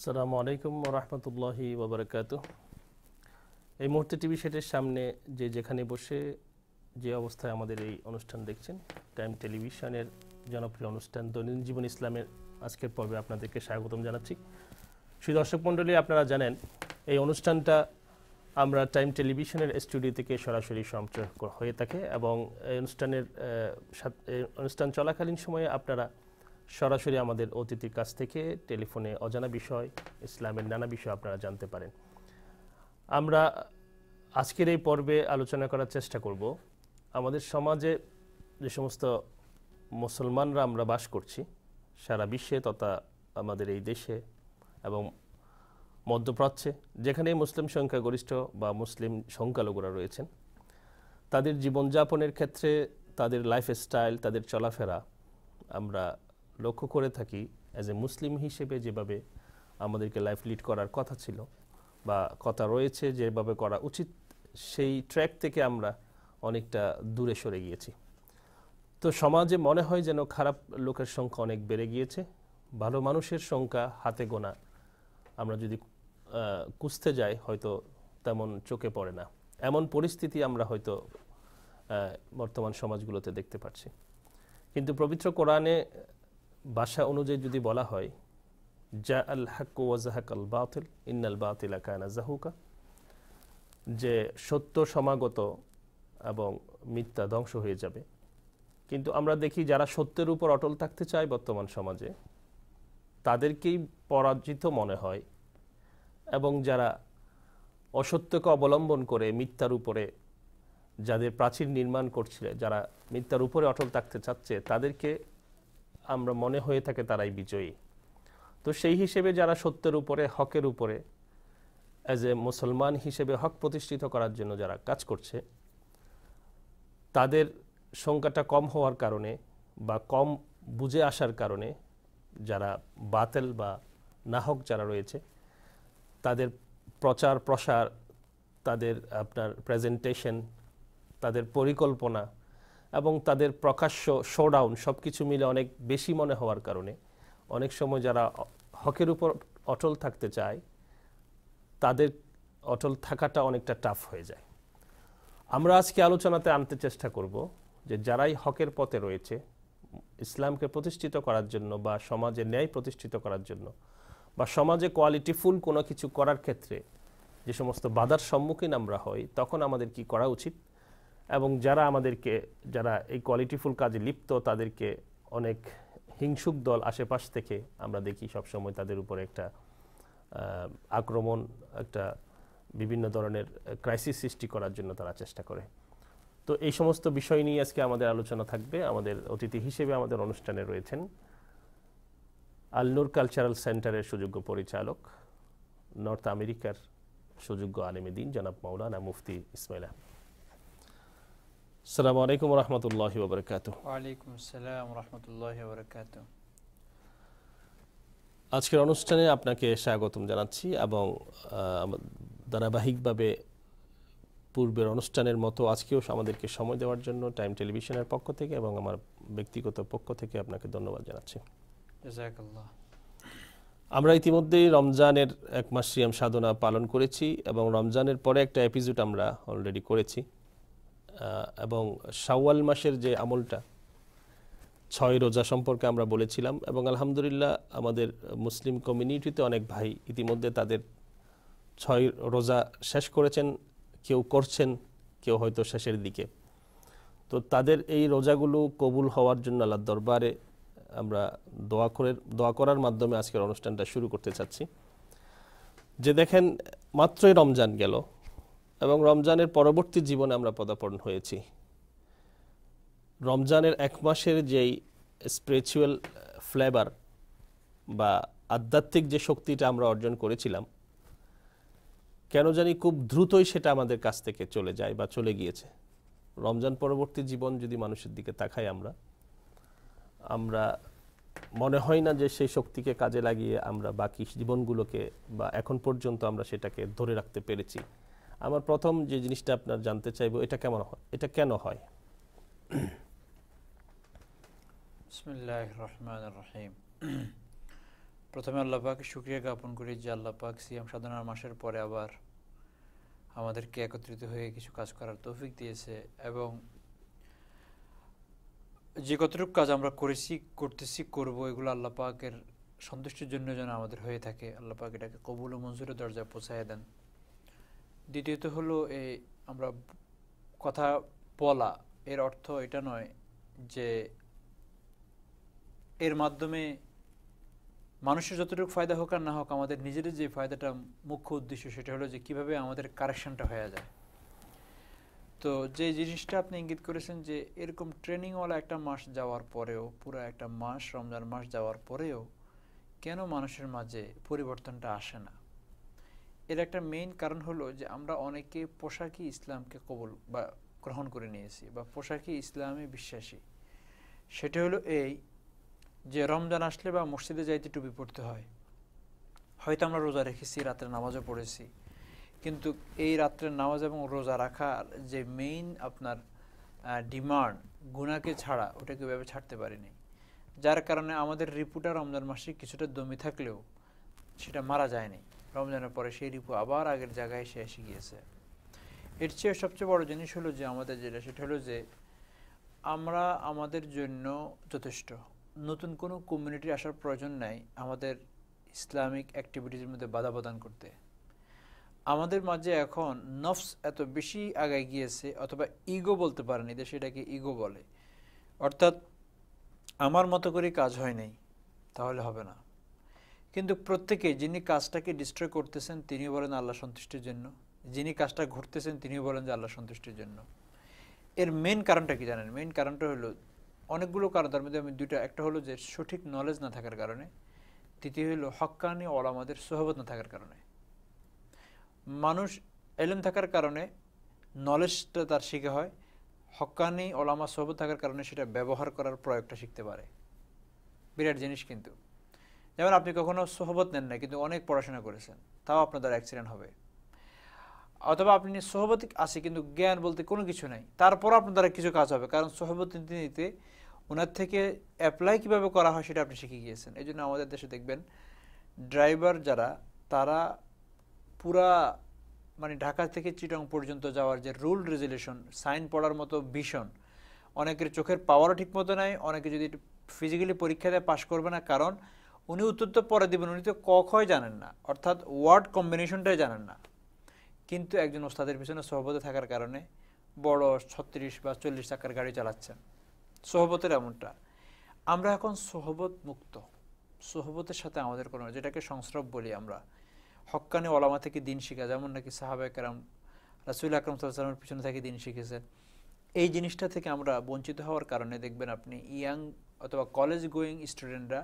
আসসালামু আলাইকুম ওয়া রাহমাতুল্লাহি ওয়া বারাকাতুহু। এই মুহূর্তে টিভি সেটের সামনে যেখানে বসে যে অবস্থায় আমাদের এই অনুষ্ঠান দেখছেন, টাইম টেলিভিশনের জনপ্রিয় অনুষ্ঠান দৈনন্দিন জীবন ইসলামের আজকের পর্বে আপনাদেরকে স্বাগতম জানাচ্ছি। শ্রী দর্শক মণ্ডলী, আপনারা জানেন এই অনুষ্ঠানটা আমরা টাইম টেলিভিশনের স্টুডিও থেকে সরাসরি সম্প্রচার হয়ে থাকে এবং এই অনুষ্ঠান চলাকালীন সময়ে আপনারা সরাসরি আমাদের অতিথির কাছ থেকে টেলিফোনে অজানা বিষয়, ইসলামের নানা বিষয় আপনারা জানতে পারেন। আমরা আজকের এই পর্বে আলোচনা করার চেষ্টা করব আমাদের সমাজে যে সমস্ত মুসলমানরা আমরা বাস করছি সারা বিশ্বে তথা আমাদের এই দেশে এবং মধ্যপ্রাচ্যে, যেখানে মুসলিম সংখ্যাগরিষ্ঠ বা মুসলিম সংখ্যালঘুরা রয়েছেন, তাদের জীবনযাপনের ক্ষেত্রে তাদের লাইফস্টাইল, তাদের চলাফেরা আমরা লক্ষ্য করে থাকি অ্যাজ এ মুসলিম হিসেবে যেভাবে আমাদেরকে লাইফ লিড করার কথা ছিল বা কথা রয়েছে যেভাবে করা উচিত, সেই ট্র্যাক থেকে আমরা অনেকটা দূরে সরে গিয়েছি। তো সমাজে মনে হয় যেন খারাপ লোকের সংখ্যা অনেক বেড়ে গিয়েছে, ভালো মানুষের সংখ্যা হাতে গোনা, আমরা যদি খুঁজতে যাই হয়তো তেমন চোখে পড়ে না। এমন পরিস্থিতি আমরা হয়তো বর্তমান সমাজগুলোতে দেখতে পাচ্ছি। কিন্তু পবিত্র কোরআনে ভাষা অনুযায়ী যদি বলা হয় জা আল হক ওয়া যাহাকাল বাতিল ইন্নাল বাতিলা কানা যাহুকা, যে সত্য সমাগত এবং মিথ্যা ধ্বংস হয়ে যাবে, কিন্তু আমরা দেখি যারা সত্যের উপর অটল থাকতে চায় বর্তমান সমাজে তাদেরকেই পরাজিত মনে হয়, এবং যারা অসত্যকে অবলম্বন করে মিথ্যার উপরে যাদের প্রাচীর নির্মাণ করছিল, যারা মিথ্যার উপরে অটল থাকতে চাচ্ছে, তাদেরকে আমরা মনে হয়ে থাকে তারাই বিজয়ী। তো সেই হিসেবে যারা সত্যের উপরে, হকের উপরে অ্যাজ এ মুসলমান হিসেবে হক প্রতিষ্ঠিত করার জন্য যারা কাজ করছে, তাদের সংখ্যাটা কম হওয়ার কারণে বা কম বুঝে আসার কারণে যারা বাতিল বা নাহক যারা রয়েছে, তাদের প্রচার প্রসার, তাদের আপনার প্রেজেন্টেশন, তাদের পরিকল্পনা এবং তাদের প্রকাশ্য শোডাউন সব কিছু মিলে অনেক বেশি মনে হওয়ার কারণে অনেক সময় যারা হকের উপর অটল থাকতে চায় তাদের অটল থাকাটা অনেকটা টাফ হয়ে যায়। আমরা আজকে আলোচনাতে আনতে চেষ্টা করব যে যারাই হকের পথে রয়েছে, ইসলামকে প্রতিষ্ঠিত করার জন্য বা সমাজে ন্যায় প্রতিষ্ঠিত করার জন্য বা সমাজে কোয়ালিটিফুল কোনো কিছু করার ক্ষেত্রে যে সমস্ত বাধার সম্মুখীন আমরা হই, তখন আমাদের কি করা উচিত, এবং যারা এই কোয়ালিটিফুল কাজে লিপ্ত তাদেরকে অনেক হিংসুক দল আশেপাশ থেকে আমরা দেখি সবসময় তাদের উপরে একটা আক্রমণ, একটা বিভিন্ন ধরনের ক্রাইসিস সৃষ্টি করার জন্য তারা চেষ্টা করে। তো এই সমস্ত বিষয় নিয়ে আজকে আমাদের আলোচনা থাকবে। আমাদের অতিথি হিসেবে আমাদের অনুষ্ঠানে রয়েছেন আল নূর কালচারাল সেন্টারের সুযোগ্য পরিচালক, নর্থ আমেরিকার সুযোগ্য আলেমে দ্বীন জনাব মাওলানা মুফতি ইসমাইল আহমেদ। আসসালামু আলাইকুম ওয়া রাহমাতুল্লাহি ওয়া বারাকাতুহু। ওয়া আলাইকুম আসসালাম ওয়া রাহমাতুল্লাহি ওয়া বারাকাতুহু। আজকের অনুষ্ঠানে আপনাকে স্বাগতম জানাচ্ছি এবং ধারাবাহিকভাবে পূর্বের অনুষ্ঠানের মতো আজকেও আমাদেরকে সময় দেওয়ার জন্য টাইম টেলিভিশনের পক্ষ থেকে এবং আমার ব্যক্তিগত পক্ষ থেকে আপনাকে ধন্যবাদ জানাচ্ছি। জাযাকাল্লাহ। আমরা ইতিমধ্যেই রমজানের এক মাস সিয়াম সাধনা পালন করেছি এবং রমজানের পরে একটা এপিসোড আমরা অলরেডি করেছি, এবং শাওয়াল মাসের যে আমলটা 6 রোজা সম্পর্কে আমরা বলেছিলাম, এবং আলহামদুলিল্লাহ আমাদের মুসলিম কমিউনিটিতে অনেক ভাই ইতিমধ্যে তাদের 6 রোজা শেষ করেছেন, কেউ করছেন, কেউ হয়তো শেষের দিকে। তো তাদের এই রোজাগুলো কবুল হওয়ার জন্য আল্লাহর দরবারে আমরা দোয়া করার মাধ্যমে আজকের অনুষ্ঠানটা শুরু করতে চাচ্ছি। যে দেখেন, মাত্রই রমজান গেল এবং রমজানের পরবর্তী জীবনে আমরা পদার্পণ হয়েছি। রমজানের এক মাসের যেই স্পিরিচুয়াল ফ্লেভার বা আধ্যাত্মিক যে শক্তিটা আমরা অর্জন করেছিলাম, কেন জানি খুব দ্রুতই সেটা আমাদের কাছ থেকে চলে যায় বা চলে গিয়েছে। রমজান পরবর্তী জীবন যদি মানুষের দিকে তাকাই, আমরা মনে হয় না যে সেই শক্তিকে কাজে লাগিয়ে আমরা বাকি জীবনগুলোকে বা এখন পর্যন্ত আমরা সেটাকে ধরে রাখতে পেরেছি। আমার প্রথম যে জিনিসটা আপনার জানতে চাইবো, এটা কেন হয়? বিসমিল্লাহির রহমানির রহিম। প্রথমে আল্লাহ পাক শুকরিয়া জ্ঞাপন করি যে আল্লাহ পাক সিয়াম সাধনার মাসের পরে আবার আমাদেরকে একত্রিত হয়ে কিছু কাজ করার তৌফিক দিয়েছে এবং যে কতটুকু কাজ আমরা করতেছি করব এগুলো আল্লাহ পাকের সন্তুষ্টির জন্য যেন আমাদের হয়ে থাকে, আল্লাহ পাক এটাকে কবুল ও মঞ্জুরের দরজায় পৌঁছায় দেন। দ্বিতীয়ত হলো এই আমরা কথা বলা, এর অর্থ এটা নয় যে এর মাধ্যমে মানুষের যতটুকু ফায়দা হোক আর না হোক, আমাদের নিজেদের যে ফায়দাটা মুখ্য উদ্দেশ্য সেটা হলো যে কিভাবে আমাদের কারেকশনটা হয়ে যায়। তো যে জিনিসটা আপনি ইঙ্গিত করেছেন যে এরকম ট্রেনিংওয়ালা একটা মাস যাওয়ার পরেও, পুরো একটা মাস রমজান মাস যাওয়ার পরেও কেন মানুষের মাঝে পরিবর্তনটা আসে না, এর একটা মেইন কারণ হলো যে আমরা অনেকে পোশাকি ইসলামকে কবুল বা গ্রহণ করে নিয়েছি বা পোশাকি ইসলামে বিশ্বাসী। সেটা হলো এই যে রমজান আসলে বা মসজিদে যাইতে টুপি পড়তে হয়, হয়তো আমরা রোজা রেখেছি, রাত্রে নামাজও পড়েছি, কিন্তু এই রাত্রের নামাজ এবং রোজা রাখার যে মেইন আপনার ডিমান্ড গুনাহকে ছাড়া, ওটাকে এভাবে ছাড়তে পারিনি, যার কারণে আমাদের রিপুটা রমজান মাসে কিছুটা দমি থাকলেও সেটা মারা যায়নি। রমজানের পরে সেই রিপু আবার আগের জায়গায় এসে গিয়েছে। এর চেয়ে সবচেয়ে বড় জিনিস হলো যে আমাদের যেটা, সেটা হলো যে আমরা আমাদের জন্য যথেষ্ট, নতুন কোনো কমিউনিটি আসার প্রয়োজন নাই আমাদের ইসলামিক অ্যাক্টিভিটিসের মধ্যে বাধা প্রদান করতে। আমাদের মাঝে এখন নফস এত বেশি আগায় গিয়েছে, অথবা ইগো বলতে পারেন, এদের সেটাকে ইগো বলে, অর্থাৎ আমার মতো করে কাজ হয় নাই তাহলে হবে না। কিন্তু প্রত্যেকে যিনি কাজটাকে ডিস্ট্রয় করতেছেন তিনি বলেন আল্লাহ সন্তুষ্টির জন্য, যিনি কাজটা ঘটতেছেন তিনিও বলেন যে আল্লাহ সন্তুষ্টির জন্য। এর মেইন কারণটা কি জানেন? মেইন কারণটা হলো অনেকগুলো কারণ, তার মধ্যে আমি দুইটা, একটা হলো যে সঠিক নলেজ না থাকার কারণে, তৃতীয় হলো হক্কানি ওলামাদের সোহবত না থাকার কারণে। মানুষ এলেম থাকার কারণে নলেজটা তার শিখে হয়, হক্কানি ওলামা সোহবত থাকার কারণে সেটা ব্যবহার করার প্রয়োগটা শিখতে পারে। বিরাট জিনিস। কিন্তু যেমন আপনি কখনো সোহবত নেন না কিন্তু অনেক পড়াশোনা করেছেন, তাও আপনার দ্বারা অ্যাক্সিডেন্ট হবে। অথবা আপনি সোহবত আছে কিন্তু জ্ঞান বলতে কোনো কিছু নাই, তারপর আপনার দ্বারা কিছু কাজ হবে, কারণ সোহবত নিতে নিতে ওনার থেকে অ্যাপ্লাই কীভাবে করা হয় সেটা আপনি শিখে গিয়েছেন। এই জন্য আমাদের দেশে দেখবেন ড্রাইভার যারা, তারা পুরা মানে ঢাকা থেকে চিটং পর্যন্ত যাওয়ার যে রুল রেজুলেশন, সাইন পড়ার মতো ভীষণ, অনেকের চোখের পাওয়ারও ঠিক মতো নাই, অনেকে যদি ফিজিক্যালি পরীক্ষা দিয়ে পাশ করবে না, কারণ উনি উত্তর তো পরে দেবেন, উনি তো ক খই জানেন না, অর্থাৎ ওয়ার্ড কম্বিনেশনটাই জানেন না। কিন্তু একজন ওস্তাদের পিছনে সোহবতে থাকার কারণে বড় 36 বা 40 চাকার গাড়ি চালাচ্ছেন। সোহবতের এমনটা, আমরা এখন সোহবত মুক্ত, সোহবতের সাথে আমাদের কোনো, যেটাকে সংস্রব বলি আমরা, হক্কানি ওলামা থেকে দিন শিখা, যেমন নাকি সাহাবায়ে কেরাম রাসূল আকরাম সাল্লাল্লাহু আলাইহি ওয়াসাল্লামের পিছনে থেকে দিন শিখেছেন। এই জিনিসটা থেকে আমরা বঞ্চিত হওয়ার কারণে দেখবেন আপনি ইয়াং অথবা কলেজ গোয়িং স্টুডেন্টরা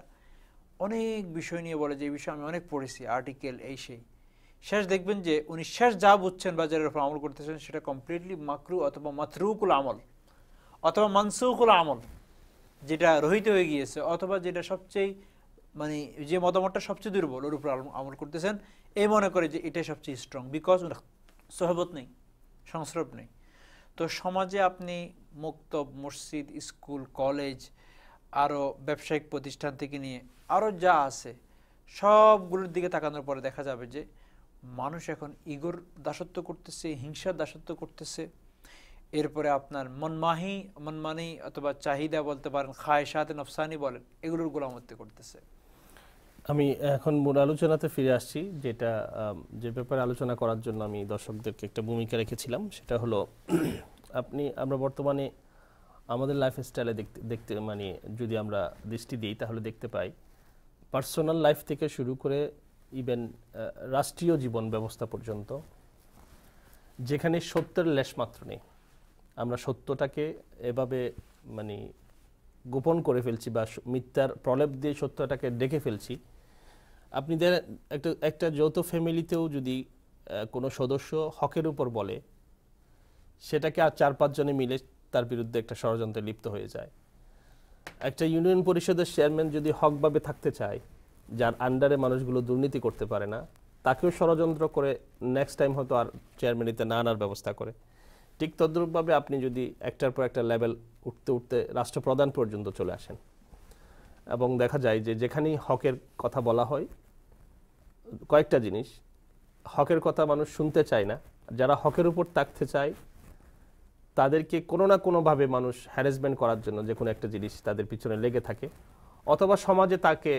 অনেক বিষয় নিয়ে বলে যে এই বিষয়ে আমি অনেক পড়েছি, আর্টিকেল এই সেই, শেষ দেখবেন যে উনি শেষ যা বুঝছেন বা যার উপর আমল করতেছেন সেটা কমপ্লিটলি মাকরু অথবা মাতরুকুল আমল অথবা মানসুকুল আমল, যেটা রহিত হয়ে গিয়েছে, অথবা যেটা সবচেয়ে মানে যে মতামতটা সবচেয়ে দুর্বল ওর উপর আমল করতেছেন, এই মনে করে যে এটাই সবচেয়ে স্ট্রং, বিকজ সোহবত নেই, সংস্রব নেই। তো সমাজে আপনি মক্তব, মসজিদ, স্কুল, কলেজ, আরও ব্যবসায়িক প্রতিষ্ঠান থেকে নিয়ে আরও যা আছে সবগুলোর দিকে তাকানোর পরে দেখা যাবে যে মানুষ এখন ইগোর দাসত্ব করতেছে, হিংসার দাসত্ব করতেছে। এরপরে আপনার মনমানি অথবা চাহিদা বলতে পারেন, খায়শাত নফসানি বলেন, এগুলোর গোলামত্ব করতেছে। আমি এখন মূল আলোচনাতে ফিরে আসছি, যেটা যে ব্যাপারে আলোচনা করার জন্য আমি দর্শকদেরকে একটা ভূমিকা রেখেছিলাম, সেটা হলো আমরা বর্তমানে আমাদের লাইফস্টাইলে দেখতে মানে যদি আমরা দৃষ্টি দিই তাহলে দেখতে পাই পার্সোনাল লাইফ থেকে শুরু করে ইভেন রাষ্ট্রীয় জীবন ব্যবস্থা পর্যন্ত, যেখানে সত্যের লেশমাত্র নেই, আমরা সত্যটাকে এভাবে মানে গোপন করে ফেলছি বা মিথ্যার প্রলেপ দিয়ে সত্যটাকে ডেকে ফেলছি। আপনি একটা যৌথ ফ্যামিলিতেও যদি কোনো সদস্য হকের উপর বলে, সেটাকে আর 4-5 জনে মিলে তার বিরুদ্ধে একটা ষড়যন্ত্রে লিপ্ত হয়ে যায়। একটা ইউনিয়ন পরিষদের চেয়ারম্যান যদি হকভাবে থাকতে চায়, যার আন্ডারে মানুষগুলো দুর্নীতি করতে পারে না, তাকেও ষড়যন্ত্র করে নেক্সট টাইম হয়তো আর চেয়ারম্যানিতে না আনার ব্যবস্থা করে। ঠিক তদ্রূপভাবে আপনি যদি একটার পর একটা লেভেল উঠতে উঠতে রাষ্ট্রপ্রধান পর্যন্ত চলে আসেন, এবং দেখা যায় যে যেখানেই হকের কথা বলা হয় কয়েকটা জিনিস, হকের কথা মানুষ শুনতে চায় না, যারা হকের উপর থাকতে চায় তাদেরকে কোনো না কোনোভাবে মানুষ হ্যারাসমেন্ট করার জন্য যে কোনো একটা জিনিস তাদের পিছনে লেগে থাকে, অথবা সমাজে তাকে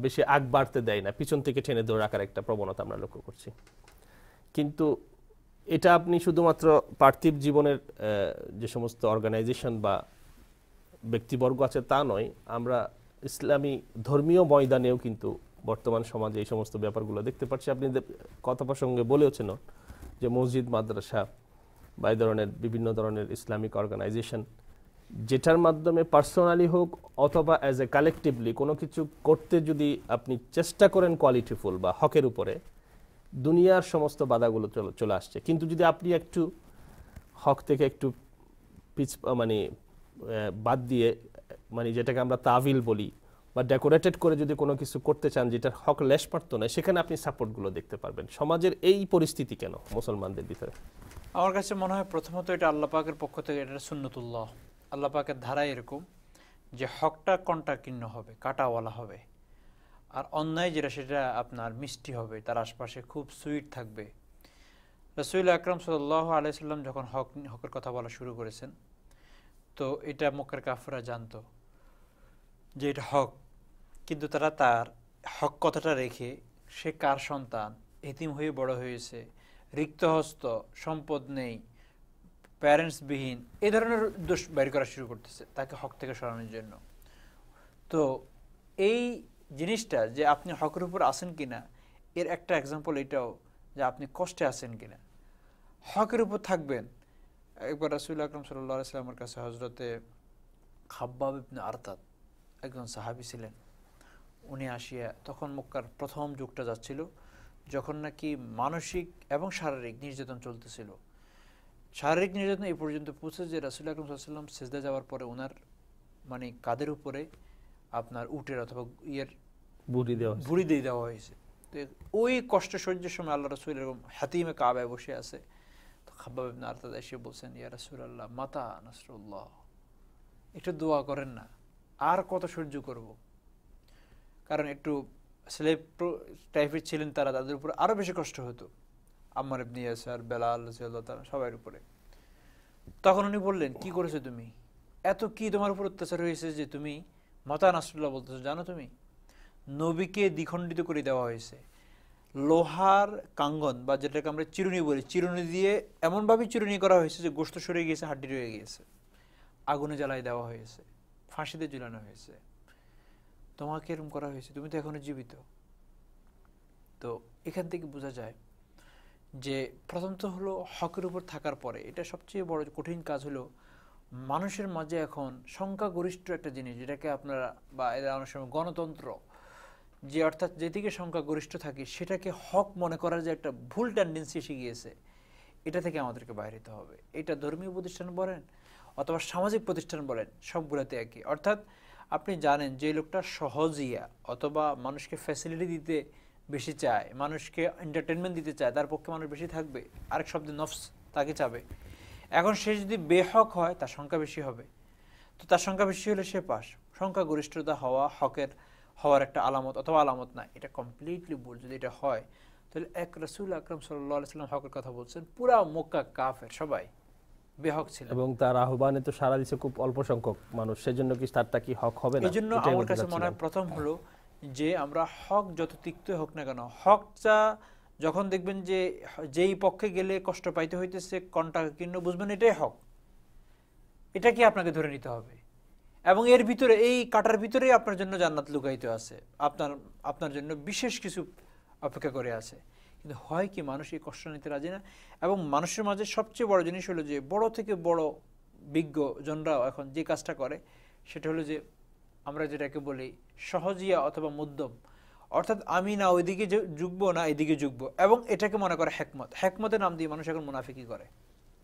বেশি আগ বাড়তে দেয় না, পিছন থেকে টেনে ধরে রাখার একটা প্রবণতা আমরা লক্ষ্য করছি। কিন্তু এটা আপনি শুধুমাত্র পার্থিব জীবনের যে সমস্ত অর্গানাইজেশন বা ব্যক্তিবর্গ আছে তা নয়, আমরা ইসলামী ধর্মীয় ময়দানেও কিন্তু বর্তমান সমাজে এই সমস্ত ব্যাপারগুলো দেখতে পাচ্ছি। আপনি কথা প্রসঙ্গে বলেওছেন যে মসজিদ, মাদ্রাসা বা এই ধরনের বিভিন্ন ধরনের ইসলামিক অর্গানাইজেশন, যেটার মাধ্যমে পার্সোনালি হোক অথবা অ্যাজ এ কালেকটিভলি কোনো কিছু করতে যদি আপনি চেষ্টা করেন কোয়ালিটিফুল বা হকের উপরে, দুনিয়ার সমস্ত বাধাগুলো চলে আসছে। কিন্তু যদি আপনি একটু হক থেকে একটু মানে বাদ দিয়ে, মানে যেটাকে আমরা তাবিল বলি বা ডেকোরেটেড করে যদি কোনো কিছু করতে চান যেটার হক লেশ পারত না, সেখানে আপনি সাপোর্টগুলো দেখতে পারবেন। সমাজের এই পরিস্থিতি কেন মুসলমানদের ভিতরে? আমার কাছে মনে হয় প্রথমত এটা আল্লাহ পাকের পক্ষ থেকে, এটা সুন্নতুল্লাহ, আল্লাহ পাকের ধারায় এরকম যে হকটা কণ্ঠাকীর্ণ হবে, কাটাওয়ালা হবে, আর অন্যায় যেটা সেটা আপনার মিষ্টি হবে, তার আশপাশে খুব সুইট থাকবে। রাসূল আকরাম সাল্লাল্লাহু আলাইহি সাল্লাম যখন হকের কথা বলা শুরু করেছেন, তো এটা মক্কার কাফেররা জানতো যে এটা হক, কিন্তু তারা তার হক কথাটা রেখে, সে কার সন্তান, এতিম হয়ে বড় হয়েছে, রিক্তহস্ত, সম্পদ নেই, প্যারেন্টসবিহীন, এই ধরনের দোষ বের করা শুরু করতেছে তাকে হক থেকে সরানোর জন্য। তো এই জিনিসটা যে আপনি হকের উপর আসেন কিনা, এর একটা এক্সাম্পল এটাও যে আপনি কষ্টে আছেন কিনা। হকের উপর থাকবেন। একবার রাসূল আকরাম সাল্লাল্লাহু আলাইহি ওয়াসাল্লামের কাছে হযরতে খাব্বাব ইবনে আরতাদ একজন সাহাবী ছিলেন। উনি আসিয়া, তখন মক্কার প্রথম যুগটা যাচ্ছিল যখন নাকি মানসিক এবং শারীরিক নির্যাতন চলতেছিল। শারীরিক নির্যাতন এই পর্যন্ত পৌঁছে যে রাসূল আকরাম সাল্লাল্লাহু আলাইহি ওয়াসাল্লাম সিজদা যাওয়ার পরে ওনার মানে কাঁধের উপরে আপনার উটের অথবা বুড়ি দিয়ে দেওয়া হয়েছে। তো ওই কষ্ট সহ্যের সময় আল্লাহ রাসূল এরকম হাতিমে কাবায় বসে আছে। তো খাব্বাব ইবনে আরতাদ এসে বলছেন, ইয়া রাসূলুল্লাহ, মাতা নাসরুল্লাহ, একটু দোয়া করেন না, আর কত সহ্য করব। কারণ একটু স্লেভ টাইপের ছিলেন তারা, তাদের উপর আরো বেশি কষ্ট হতো, আম্মার ইবনে ইয়াসার, বেলাল রাদিয়াল্লাহু তাআলা সবার উপরে। তখন উনি বললেন, কি করেছো তুমি, এত কি তোমার উপর অত্যাচার হয়েছে যে তুমি মাতা নাসরুল্লাহ বলতেছো? জানো তুমি নবীকে দ্বিখণ্ডিত করে দেওয়া হয়েছে, লোহার কাঙ্গন বা যেটাকে আমরা চিরুনি বলি, চিরুনি দিয়ে এমনভাবে চিরুনি করা হয়েছে যে গোশত সরে গিয়েছে, হাড্ডি রয়ে গিয়েছে, আগুনে জ্বালাই দেওয়া হয়েছে, ফাঁসিতে ঝুলানো হয়েছে, তোমাকে এরকম করা হয়েছে, তুমি তো এখনো জীবিত। তো এখান থেকে বোঝা যায় যে প্রথমত হলো হকের উপর থাকার পরে এটা সবচেয়ে বড় কঠিন কাজ হলো মানুষের মাঝে এখন সংখ্যাগরিষ্ঠ একটা জিনিস, যেটাকে আপনারা বা এরা অনেক সময় গণতন্ত্র, যে অর্থাৎ যেদিকে সংখ্যাগরিষ্ঠ থাকে সেটাকে হক মনে করার যে একটা ভুল টেন্ডেন্সি এসে গিয়েছে, এটা থেকে আমাদেরকে বাইরে হতে হবে। এটা ধর্মীয় প্রতিষ্ঠান বলেন অথবা সামাজিক প্রতিষ্ঠান বলেন, সবগুলোতে একই। অর্থাৎ আপনি জানেন যে লোকটা সহজিয়া অথবা মানুষকে ফ্যাসিলিটি দিতে বেশি চায়, মানুষকে এন্টারটেনমেন্ট দিতে চায়, তার পক্ষে মানুষ বেশি থাকবে, আরেক শব্দে নফস তাকে চাবে। এখন সে যদি বেহক হয় তার সংখ্যা বেশি হবে, তো তার সংখ্যা বেশি হলে সে পাস। সংখ্যাগরিষ্ঠতা হওয়া হকের হওয়ার একটা আলামত অথবা আলামত না, এটা কমপ্লিটলি ভুল। যদি এটা হয় তাহলে এক রাসূল আকরাম সাল্লাল্লাহু আলাইহি সাল্লাম হকের কথা বলছেন, পুরা মক্কা কাফের সবাই বেহক ছিল, এবং তার আহ্বানে তো সারা দিচ্ছে খুব অল্প সংখ্যক মানুষ, সেজন্য কি তারটা কি হক হবে না? এজন্য আমার কাছে মনে হয় প্রথম হলো যে আমরা হক যত তিক্ত হোক না কেন, হকটা যখন দেখবেন যে যেই পক্ষে গেলে কষ্ট পাইতে হইতেছে, কণ্ঠাকীর্ণ, বুঝবেন এটাই হক, এটাকে আপনাকে ধরে নিতে হবে। এবং এর ভিতরে, এই কাটার ভিতরেই আপনার জন্য জান্নাত লুকায়িত আছে, আপনার জন্য বিশেষ কিছু অপেক্ষা করে আছে। কিন্তু হয় কি, মানুষ এই কষ্ট নিতে রাজি না। এবং মানুষের মাঝে সবচেয়ে বড় জিনিস হলো যে বড় থেকে বড় বিজ্ঞ জনরাও এখন যে কাজটা করে সেটা হলো যে আমরা যেটাকে বলি সহজিয়া অথবা মধ্যম, অর্থাৎ আমি না ওইদিকে ঝুঁকবো না এদিকে ঝুঁকবো, এবং এটাকে মনে করে হেকমত। হেকমতের নাম দিয়ে মানুষ এখন মুনাফিকি করে,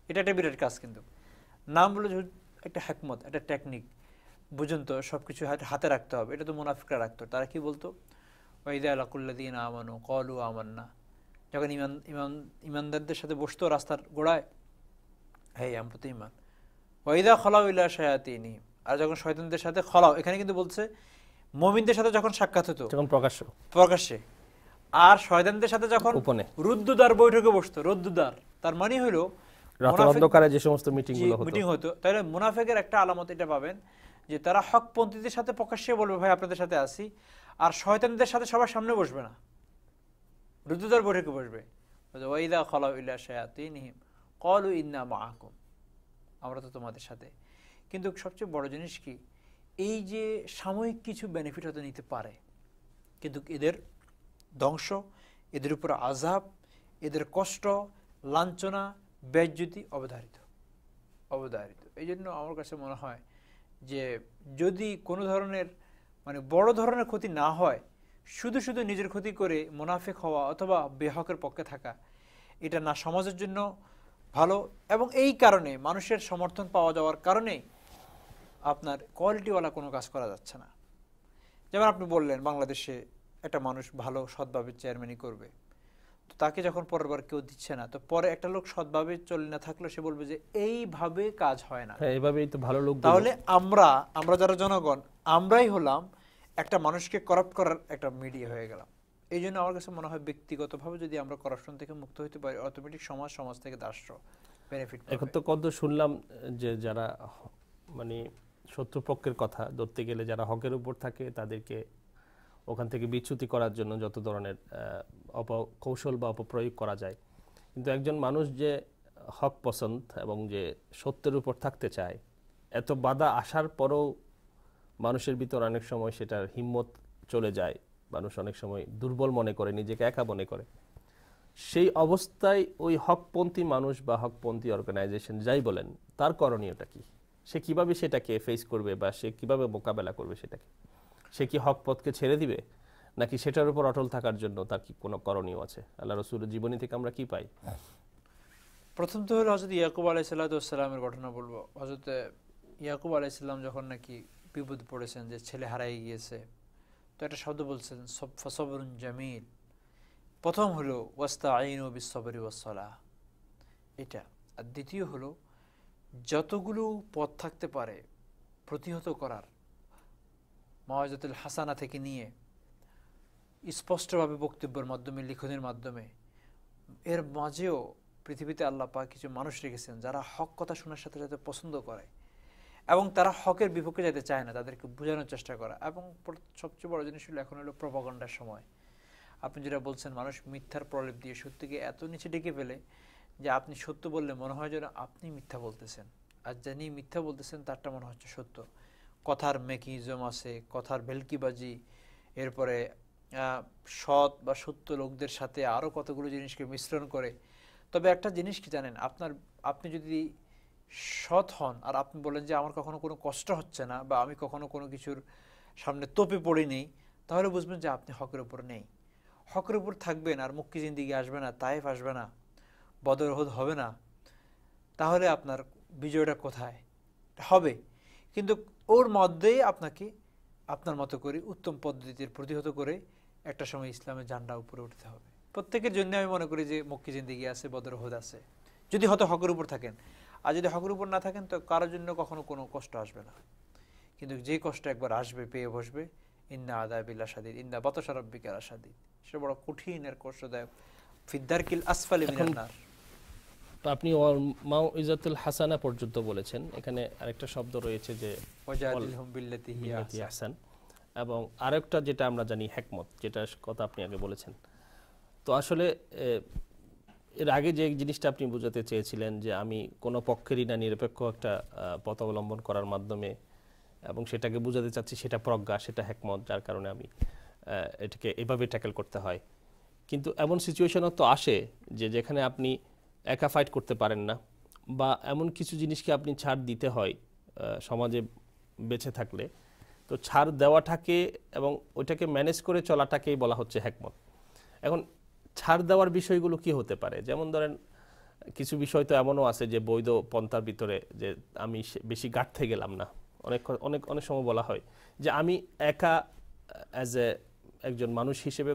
এটা একটা বিরাট কাজ। কিন্তু নাম বলে একটা হেকমত, একটা টেকনিক, বুঝুন তো সবকিছু হাতে রাখতে হবে, এটা তো মুনাফিকরা রাখতো। তারা কি বলতো, ওয়াইদা লাকুল্লাযীনা আমানু ক্বালু আমান্না, যখন ইমানদারদের সাথে বসতো রাস্তার গোড়ায়, হ্যাঁ আমরা তো ইমান, ওয়াইদা খলাউ ইলা শায়াতিনিহিম, আর যখন শয়তানদের সাথে খলাও, এখানে কিন্তু বলছে মুমিনদের সাথে যখন সাক্ষাৎ হতো যখন প্রকাশ্যে, আর শয়তানদের সাথে যখন গোপনে রুদ্ধদ্বার বৈঠকে বসতো, রুদ্ধদ্বার তার মানে হলো রাতের অন্ধকারে যে সমস্ত মিটিং হতো। তাহলে মুনাফিকের একটা আলামত এটা পাবেন যে তারা হকপন্থীদের সাথে প্রকাশ্যে বলবে ভাই আপনাদের সাথে আসি, আর শয়তানদের সাথে সবার সামনে বসবে না, রুদ্ধদ্বার বৈঠকে বসবে। ওয়াইদা খালাউ ইলা শায়াতিনহিম ক্বালু ইন্না মাআকুম, আমরা তো তোমাদের সাথে। কিন্তু সবচেয়ে বড় জিনিস কি, এই যে সাময়িক কিছু বেনিফিট হয়তো নিতে পারে, কিন্তু এদের ধ্বংস, এদের উপর আযাব, এদের কষ্ট, লাঞ্ছনা, বেজ্জতি অবধারিত। এই জন্য আমার কাছে মনে হয় যে যদি কোনো ধরনের মানে বড় ধরনের ক্ষতি না হয়, শুধু শুধু নিজের ক্ষতি করে মুনাফিক হওয়া অথবা বেহকের পক্ষে থাকা, এটা না সমাজের জন্য ভালো, এবং এই কারণে মানুষের সমর্থন পাওয়া যাওয়ার কারণে আপনার কোয়ালিটিওয়ালা কোনো কাজ করা যাচ্ছে না। যেমন আপনি বললেন বাংলাদেশে একটা মানুষ ভালো সৎভাবে চেয়ারম্যানই করবে, তো তাকে যখন পরের বার কেউ দিচ্ছে না, তো পরে একটা লোক সৎভাবে চলে না থাকলে সে বলবে যে এইভাবে কাজ হয় না, এইভাবেই তো ভালো লোক। তাহলে আমরা যারা জনগণ আমরাই হলাম একটা মানুষকে করাপ্ট করার একটা মিডিয়া হয়ে গেলাম। এই জন্য আমার কাছে মনে হয় ব্যক্তিগতভাবে যদি আমরা করাপশন থেকে মুক্ত হতে পারি, অটোমেটিক সমাজ থেকে রাষ্ট্র বেনিফিট পাবে। এখন তো কত শুনলাম যে যারা মানে শত্রুপক্ষের কথা ধরতে গেলে যারা হকের উপর থাকে তাদেরকে ওখান থেকে বিচ্যুতি করার জন্য যত ধরনের কৌশল বা অপপ্রয়োগ করা যায়, কিন্তু একজন মানুষ যে হক পছন্দ এবং যে সত্যের উপর থাকতে চায়, এত বাধা আসার পরেও মানুষের ভিতর অনেক সময় সেটার হিম্মত চলে যায়, মানুষ অনেক সময় দুর্বল মনে করে, নিজেকে একা মনে করে। সেই অবস্থায় ওই হকপন্থী মানুষ বা হকপন্থী অর্গানাইজেশন যাই বলেন, তার করণীয়টা কি? সে কিভাবে সেটাকে ফেস করবে বা সে কিভাবে মোকাবেলা করবে সেটাকে? সে কি হক পথকে ছেড়ে দিবে, নাকি সেটার উপর অটল থাকার জন্য তার কি কোনো করণীয় আছে? আল্লাহ রাসূলের জীবনী থেকে আমরা কি পাই? প্রথম তো হলো হযরত ইয়াকুব আলাইহিস সালামের ঘটনা বলবো। হযরত ইয়াকুব আলাইহিস সালাম যখন নাকি বিপদ পড়েছেন, যে ছেলে হারিয়ে গিয়েছে, তো একটা শব্দ বলছেন ফাসবরুন জামিল। প্রথম হলো ওয়াস্তাঈনু বিস-সাবরি ওয়াস-সালাহ, এটা। আর দ্বিতীয় হলো যতগুলো পথ থাকতে পারে প্রতিহত করার, মাওয়াজাতুল হাসানা থেকে নিয়ে স্পষ্টভাবে বক্তব্যের মাধ্যমে, লিখনের মাধ্যমে, এর মাঝেও পৃথিবীতে আল্লাহ পাক কিছু মানুষ রেখেছেন যারা হক কথা শোনার সাথে সাথে পছন্দ করে এবং তারা হকের বিপক্ষে যেতে চায় না, তাদেরকে বোঝানোর চেষ্টা করা। এবং সবচেয়ে বড় জিনিস হলো এখন হলো প্রপাগান্ডার সময়। আপনি যেটা বলছেন, মানুষ মিথ্যার প্রলেপ দিয়ে সত্যকে এত নিচে ডেকে ফেলে যে আপনি সত্য বললে মনে হয় যেন আপনি মিথ্যা বলতেছেন, আর যিনি মিথ্যা বলতেছেন তারটা মনে হচ্ছে সত্য। কথার মেকিজম আছে, কথার ভেলকিবাজি, এরপরে সৎ বা সত্য লোকদের সাথে আরও কতগুলো জিনিসকে মিশ্রণ করে। তবে একটা জিনিস কি জানেন, আপনি যদি সৎ হন আর আপনি বলেন যে আমার কখনো কোনো কষ্ট হচ্ছে না বা আমি কখনো কোনো কিছুর সামনে তোপে পড়িনি, তাহলে বুঝবেন যে আপনি হকের উপর নেই। হকের উপর থাকবেন আর মুক্কি জিন্দিগি আসবে না, তায়েফ আসবে না, বদর উহুদ হবে না, তাহলে আপনার বিজয়টা কোথায় হবে? কিন্তু ওর মধ্যেই আপনাকে আপনার মতো করে উত্তম পদ্ধতির প্রতিহত করে একটা সময় ইসলামের ঝান্ডা উপরে উঠতে হবে। প্রত্যেকের জন্য আমি মনে করি যে মুক্কি জিন্দিগি আছে, বদর উহুদ আছে, যদি হয়তো হকের উপর থাকেন। আর যদি হকের উপর না থাকেন তো কারোর জন্য কখনো কোনো কষ্ট আসবে না। কিন্তু যে কষ্ট একবার আসবে, পেয়ে বসবে, ইন্না আযাবিল্লাহি শাদীদ, ইন্না বাতাশা রাব্বিকা লাশাদীদ, সেটা বড় কঠিন আর কষ্টদায়ক। ফিদ্দারকিল আসফালি মিনান নার। আপনি মাউইজাতুল হাসানা পর্যন্ত বলেছেন, এখানে আরেকটা শব্দ রয়েছে যে ওয়াজাদিলহুম বিল্লাতি হিয়া আহসান, এবং আরেকটা যেটা আমরা জানি হিকমত, যেটা কথা আপনি আগে বলেছেন। তো আসলে এর আগে যে জিনিসটা আপনি বোঝাতে চেয়েছিলেন যে আমি কোনো পক্ষেরই না, নিরপেক্ষ একটা পথ অবলম্বন করার মাধ্যমে, এবং সেটাকে বোঝাতে চাচ্ছি সেটা প্রজ্ঞা, সেটা হিকমত, যার কারণে আমি এটাকে এভাবে ট্যাকেল করতে হয়। কিন্তু এমন সিচুয়েশনও তো আসে যে যেখানে আপনি একা ফাইট করতে পারেন না, বা এমন কিছু জিনিসকে আপনি ছাড় দিতে হয় সমাজে বেঁচে থাকলে। তো ছাড় দেওয়াটাকে এবং ওইটাকে ম্যানেজ করে চলাটাকেই বলা হচ্ছে হিকমত। এখন ছাড় দেওয়ার বিষয়গুলো কি হতে পারে? যেমন ধরেন কিছু বিষয় তো এমনও আছে যে বৈধ পন্থার ভিতরে, যে আমি বেশি গাঁটতে গেলাম না। অনেক সময় বলা হয় যে আমি একা একজন মানুষ হিসেবে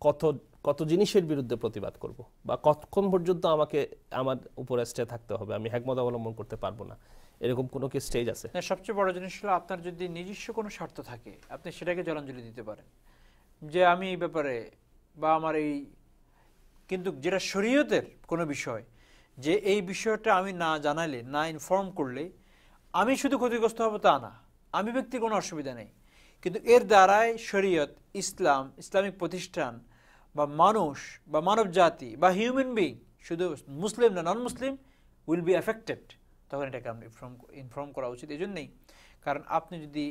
কত কত জিনিসের বিরুদ্ধে প্রতিবাদ করব, বা কতক্ষণ পর্যন্ত আমাকে আমার উপরে স্টে থাকতে হবে, আমি হ্যাকমত অবলম্বন করতে পারবো না, এরকম কোনো কি স্টেজ আছে? সবচেয়ে বড় জিনিস হলো আপনার যদি নিজস্ব কোনো স্বার্থ থাকে আপনি সেটাকে জলাঞ্জলি দিতে পারেন, যে আমি এই ব্যাপারে বা আমার এই, কিন্তু যেটা শরীয়তের কোনো বিষয়, যে এই বিষয়টা আমি না জানালে, না ইনফর্ম করলে আমি শুধু ক্ষতিগ্রস্ত হব তা না, আমি ব্যক্তির কোনো অসুবিধা নেই, কিন্তু এর দ্বারাই শরীয়ত, ইসলাম, ইসলামিক প্রতিষ্ঠান বা মানুষ বা মানব জাতি বা হিউম্যান বিং, শুধু মুসলিম না নন মুসলিম, উইল বি এফেক্টেড, তখন এটাকে আপনি ইনফর্ম করা উচিত। এই জন্যেই, কারণ আপনি যদি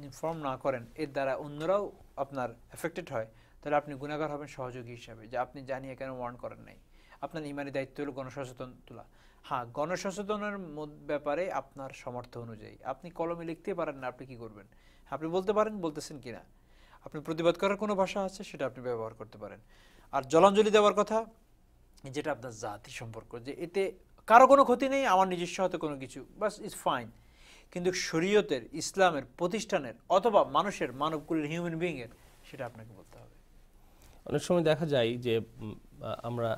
ইনফর্ম না করেন এর দ্বারা অন্যরাও আপনার এফেক্টেড হয়, তাহলে আপনি গুনাহগার হবেন সহযোগী হিসাবে, যে আপনি জানিয়ে কেন ওয়ার্ন করেন নাই। আপনার ইমানি দায়িত্ব হলো গণসচেতন তোলা। হ্যাঁ, গণসচেতনের ব্যাপারে আপনার সামর্থ্য অনুযায়ী আপনি কলমে লিখতে পারেন না, আপনি কি করবেন? আপনি বলতে পারেন, বলতেছেন কিনা, আপনি প্রতিবাদ করার কোনো ভাষা আছে সেটা আপনি ব্যবহার করতে পারেন। আর জলাঞ্জলি দেওয়ার কথা, যেটা আপনার জাতি সম্পর্ক, যে এতে কারো কোনো ক্ষতি নেই, আমার নিজস্ব হতে কোনো কিছু, বাস ইজ ফাইন, কিন্তু শরীয়তের, ইসলামের, প্রতিষ্ঠানের অথবা মানুষের, মানবকুলের, হিউম্যান বিইংয়ের, সেটা আপনাকে বলতে হবে। অনেক সময় দেখা যায় যে আমরা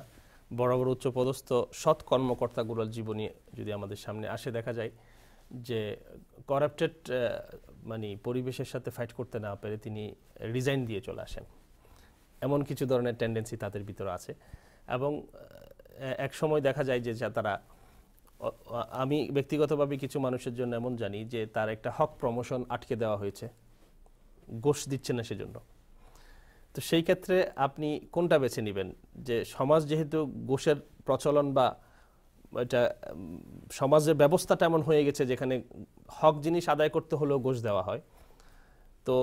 বড় বড় উচ্চপদস্থ সৎ কর্মকর্তাগুলোর জীবনী যদি আমাদের সামনে আসে, দেখা যায় যে করাপ্টেড, মানে পরিবেশের সাথে ফাইট করতে না পেরে তিনি রিজাইন দিয়ে চলে আসেন, এমন কিছু ধরনের টেন্ডেন্সি তাদের ভিতরে আছে। এবং এক সময় দেখা যায় যে তারা, আমি ব্যক্তিগতভাবে কিছু মানুষের জন্য এমন জানি যে তার একটা হক প্রমোশন আটকে দেওয়া হয়েছে, ঘুষ দিচ্ছে না সেজন্য। তো সেই ক্ষেত্রে আপনি কোনটা বেছে নেবেন? যে সমাজ যেহেতু ঘুষের প্রচলন বা এটা সমাজের ব্যবস্থাটা এমন হয়ে গেছে যেখানে হক জিনিস আদায় করতে হলেও ঘুষ দেওয়া হয়, তো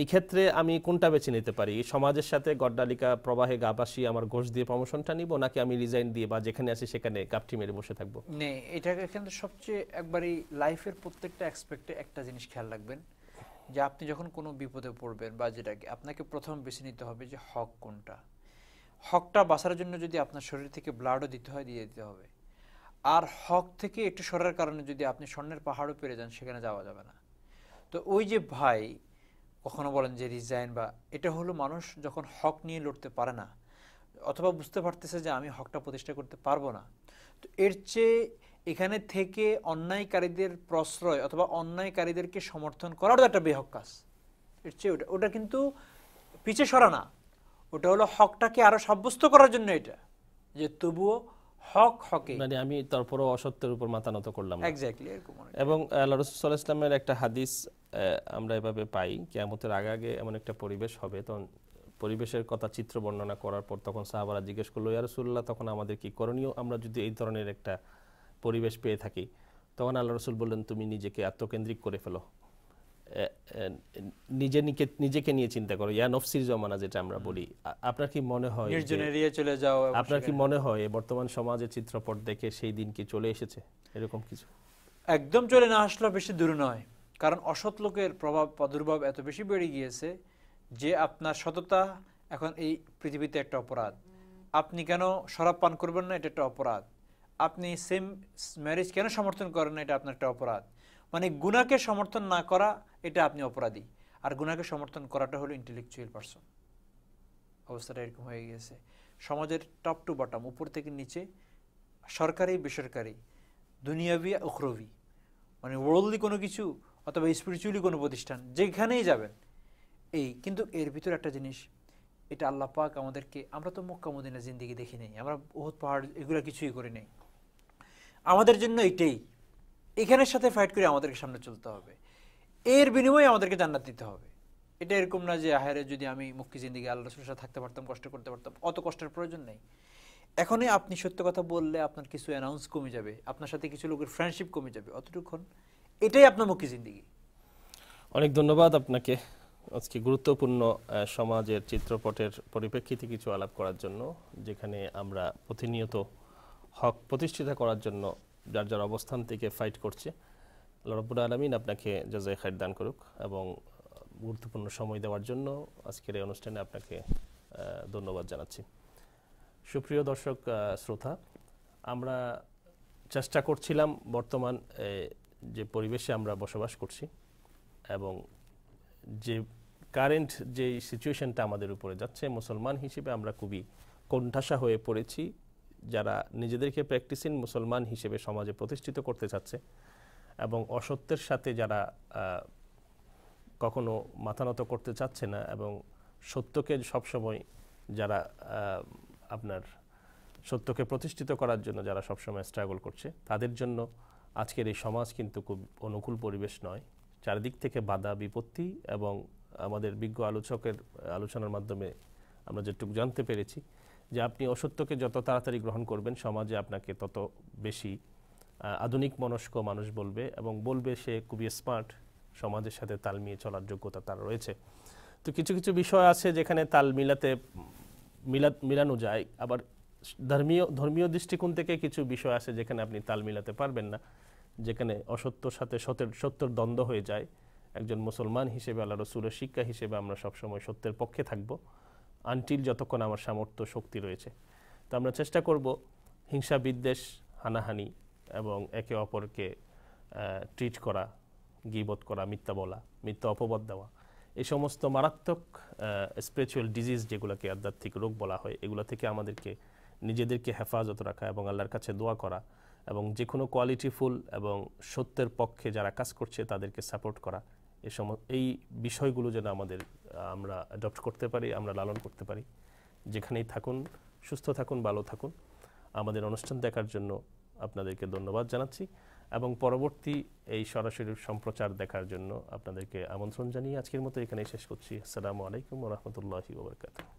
এই ক্ষেত্রে আমি কোনটা বেছে নিতে পারি? সমাজের সাথে গড্ডালিকা প্রবাহে গা ভাসিয়ে আমার ঘুষ দিয়ে প্রমোশনটা নিব, নাকি আমি রিজাইন দিয়ে বা যেখানে আছি সেখানে কাপটি মেরে বসে থাকবো? নেই, এটাকে কিন্তু সবচেয়ে একবারই লাইফের প্রত্যেকটা অ্যাসপেক্টে একটা জিনিস খেয়াল রাখবেন, যে আপনি যখন কোনো বিপদে পড়বেন বা যেটাকে আপনাকে প্রথম বেছে নিতে হবে যে হক কোনটা। হকটা বাঁচার জন্য যদি আপনার শরীর থেকে ব্লাডও দিতে হয়, দিয়ে দিতে হবে। আর হক থেকে একটু সরার কারণে যদি আপনি স্বর্ণের পাহাড়ও পেরে যান, সেখানে যাওয়া যাবে না। তো ওই যে ভাই কখনো বলেন যে রিজাইন, বা এটা হলো মানুষ যখন হক নিয়ে লড়তে পারে না, অথবা বুঝতে পারতেছে যে আমি হকটা প্রতিষ্ঠা করতে পারবো না, তো এর চেয়ে এখানে থেকে অন্যায়কারীদের প্রশ্রয় অথবা অন্যায়কারীদেরকে সমর্থন করারও একটা বেহক কাজ। এর চেয়ে ওটা কিন্তু পিছে সরা না, ওটা হলো হকটাকে আরো সাব্যস্ত করার জন্য, এটা যে তবুও হক হকে, মানে আমি তারপরও অসত্যের উপর মাথা নত করলাম না। এক্স্যাক্টলি এরকম। এবং আল্লাহ রাসূল সাল্লাল্লাহু আলাইহি ওয়াসাল্লামের একটা হাদিস আমরা এভাবে পাই, কিয়ামতের আগে আগে এমন একটা পরিবেশ হবে, তখন পরিবেশের কথা চিত্র বর্ণনা করার পর তখন সাহাবারা জিজ্ঞেস করলো, ইয়া রাসূলুল্লাহ, তখন আমাদের কি করণীয় আমরা যদি এই ধরনের একটা পরিবেশ পেয়ে থাকি? তখন আল্লাহ রাসূল বললেন, তুমি নিজেকে আত্মকেন্দ্রিক করে ফেলো, নিজেকে নিয়ে চিন্তা করো, ইয়া নফসির জমানা যেটা আমরা বলি। আপনার কি মনে হয়, নির্জন এরিয়া চলে যাও, আপনার কি মনে হয় বর্তমান সমাজের চিত্রপট দেখে সেই দিন কি চলে এসেছে এরকম কিছু? একদম চলে না আসলে বেশি দূর নয়, কারণ অসৎ লোকের প্রভাব প্রাদুর্ভাব এত বেশি বেড়ে গিয়েছে যে আপনার সততা এখন এই পৃথিবীতে একটা অপরাধ। আপনি কেন শরাব পান করবেন না, এটা একটা অপরাধ। আপনি সেম ম্যারেজ কেন সমর্থন করেন না, এটা আপনার একটা অপরাধ। মানে গুনাহকে সমর্থন না করা, এটা আপনি অপরাধী, আর গুনাহকে সমর্থন করাটা হলো ইন্টেলেকচুয়াল পারসন। অবস্থাটা এরকম হয়ে গিয়েছে সমাজের টপ টু বটম, উপর থেকে নিচে, সরকারি বেসরকারি, দুনিয়াবি উখরবি, মানে ওয়ার্ল্ডলি কোনো কিছু অথবা স্পিরিচুয়ালি কোনো প্রতিষ্ঠান, যেখানেই যাবেন এই। কিন্তু এর ভিতরে একটা জিনিস, এটা আল্লাহ পাক আমাদেরকে, আমরা তো মক্কা মদিনা জিন্দেগি দেখি নেই, আমরা উহুদ পাহাড় এগুলো কিছুই করি নেই, আমাদের জন্য এটাই, এখানের সাথে ফাইট করে আমাদেরকে সামনে চলতে হবে, এর বিনিময়ে আমাদেরকে জান্নাত দিতে হবে। এটা এরকম না যে আহারে যদি আমি মুক্তি জিন্দেগি আল্লাহ রাসূলের সাথে থাকতে পারতাম, কষ্ট করতে পারতাম, অত কষ্টের প্রয়োজন নেই। এখনই আপনি সত্য কথা বললে আপনার কিছু অ্যানাউন্স কমে যাবে, আপনার সাথে কিছু লোকের ফ্রেন্ডশিপ কমে যাবে, অতটুকুন এটাই আপনার মুক্তি জিন্দেগি। অনেক ধন্যবাদ আপনাকে আজকে গুরুত্বপূর্ণ সমাজের চিত্রপটের পরিপ্রেক্ষিতে কিছু আলাপ করার জন্য, যেখানে আমরা প্রতিনিয়ত হক প্রতিষ্ঠিত করার জন্য যার যার অবস্থান থেকে ফাইট করছে। আল্লাহ রাব্বুল আলামিন আপনাকে জাযায়ে খায়র দান করুক, এবং গুরুত্বপূর্ণ সময় দেওয়ার জন্য আজকের এই অনুষ্ঠানে আপনাকে ধন্যবাদ জানাচ্ছি। সুপ্রিয় দর্শক শ্রোতা, আমরা চেষ্টা করছিলাম বর্তমান যে পরিবেশে আমরা বসবাস করছি এবং যে কারেন্ট যে সিচুয়েশনটা আমাদের উপরে যাচ্ছে, মুসলমান হিসেবে আমরা খুবই কোণঠাসা হয়ে পড়েছি। যারা নিজেদেরকে প্র্যাকটিসিং মুসলমান হিসেবে সমাজে প্রতিষ্ঠিত করতে চাচ্ছে এবং অসত্যের সাথে যারা কখনো মাথা নত করতে চাচ্ছে না এবং সত্যকে সবসময় যারা আপনার সত্যকে প্রতিষ্ঠিত করার জন্য যারা সবসময় স্ট্রাগল করছে, তাদের জন্য আজকের এই সমাজ কিন্তু খুব অনুকূল পরিবেশ নয়। চারিদিক থেকে বাধা বিপত্তি, এবং আমাদের বিজ্ঞ আলোচকের আলোচনার মাধ্যমে আমরা যেটুকু জানতে পেরেছি যে আপনি অসত্যকে যত তাড়াতাড়ি গ্রহণ করবেন, সমাজে আপনাকে তত বেশি আধুনিক মনস্ক মানুষ বলবে, এবং বলবে সে খুবই স্মার্ট, সমাজের সাথে তাল মিলিয়ে চলার যোগ্যতা তার রয়েছে। তো কিছু কিছু বিষয় আছে যেখানে তাল মিলানো যায়, আবার ধর্মীয় দৃষ্টিকোণ থেকে কিছু বিষয় আছে যেখানে আপনি তাল মিলাতে পারবেন না, যেখানে অসত্যর সাথে সত্যের দ্বন্দ্ব হয়ে যায়। একজন মুসলমান হিসেবে, আল্লাহ রসুলের শিক্ষা হিসেবে আমরা সবসময় সত্যের পক্ষে থাকব আনটিল যতক্ষণ আমার সামর্থ্য শক্তি রয়েছে। তো আমরা চেষ্টা করব হিংসা বিদ্বেষ, হানাহানি এবং একে অপরকে ট্রিট করা, গীবত করা, মিথ্যা বলা, মিথ্যা অপবাদ দেওয়া, এই সমস্ত মারাত্মক স্পিরিচুয়াল ডিজিজ যেগুলোকে আধ্যাত্মিক রোগ বলা হয়, এগুলো থেকে আমাদেরকে নিজেদেরকে হেফাজত রাখা এবং আল্লাহর কাছে দোয়া করা, এবং যে কোনো কোয়ালিটিফুল এবং সত্যের পক্ষে যারা কাজ করছে তাদেরকে সাপোর্ট করা, এই বিষয়গুলো যেন আমরা অ্যাডপ্ট করতে পারি, আমরা লালন করতে পারি। যেখানেই থাকুন, সুস্থ থাকুন, ভালো থাকুন। আমাদের অনুষ্ঠান দেখার জন্য আপনাদেরকে ধন্যবাদ জানাচ্ছি, এবং পরবর্তী এই সরাসরি সম্প্রচার দেখার জন্য আপনাদেরকে আমন্ত্রণ জানিয়ে আজকের মতো এখানেই শেষ করছি। আসসালামু আলাইকুম ওয়া রাহমাতুল্লাহি ওয়া বারাকাতুহু।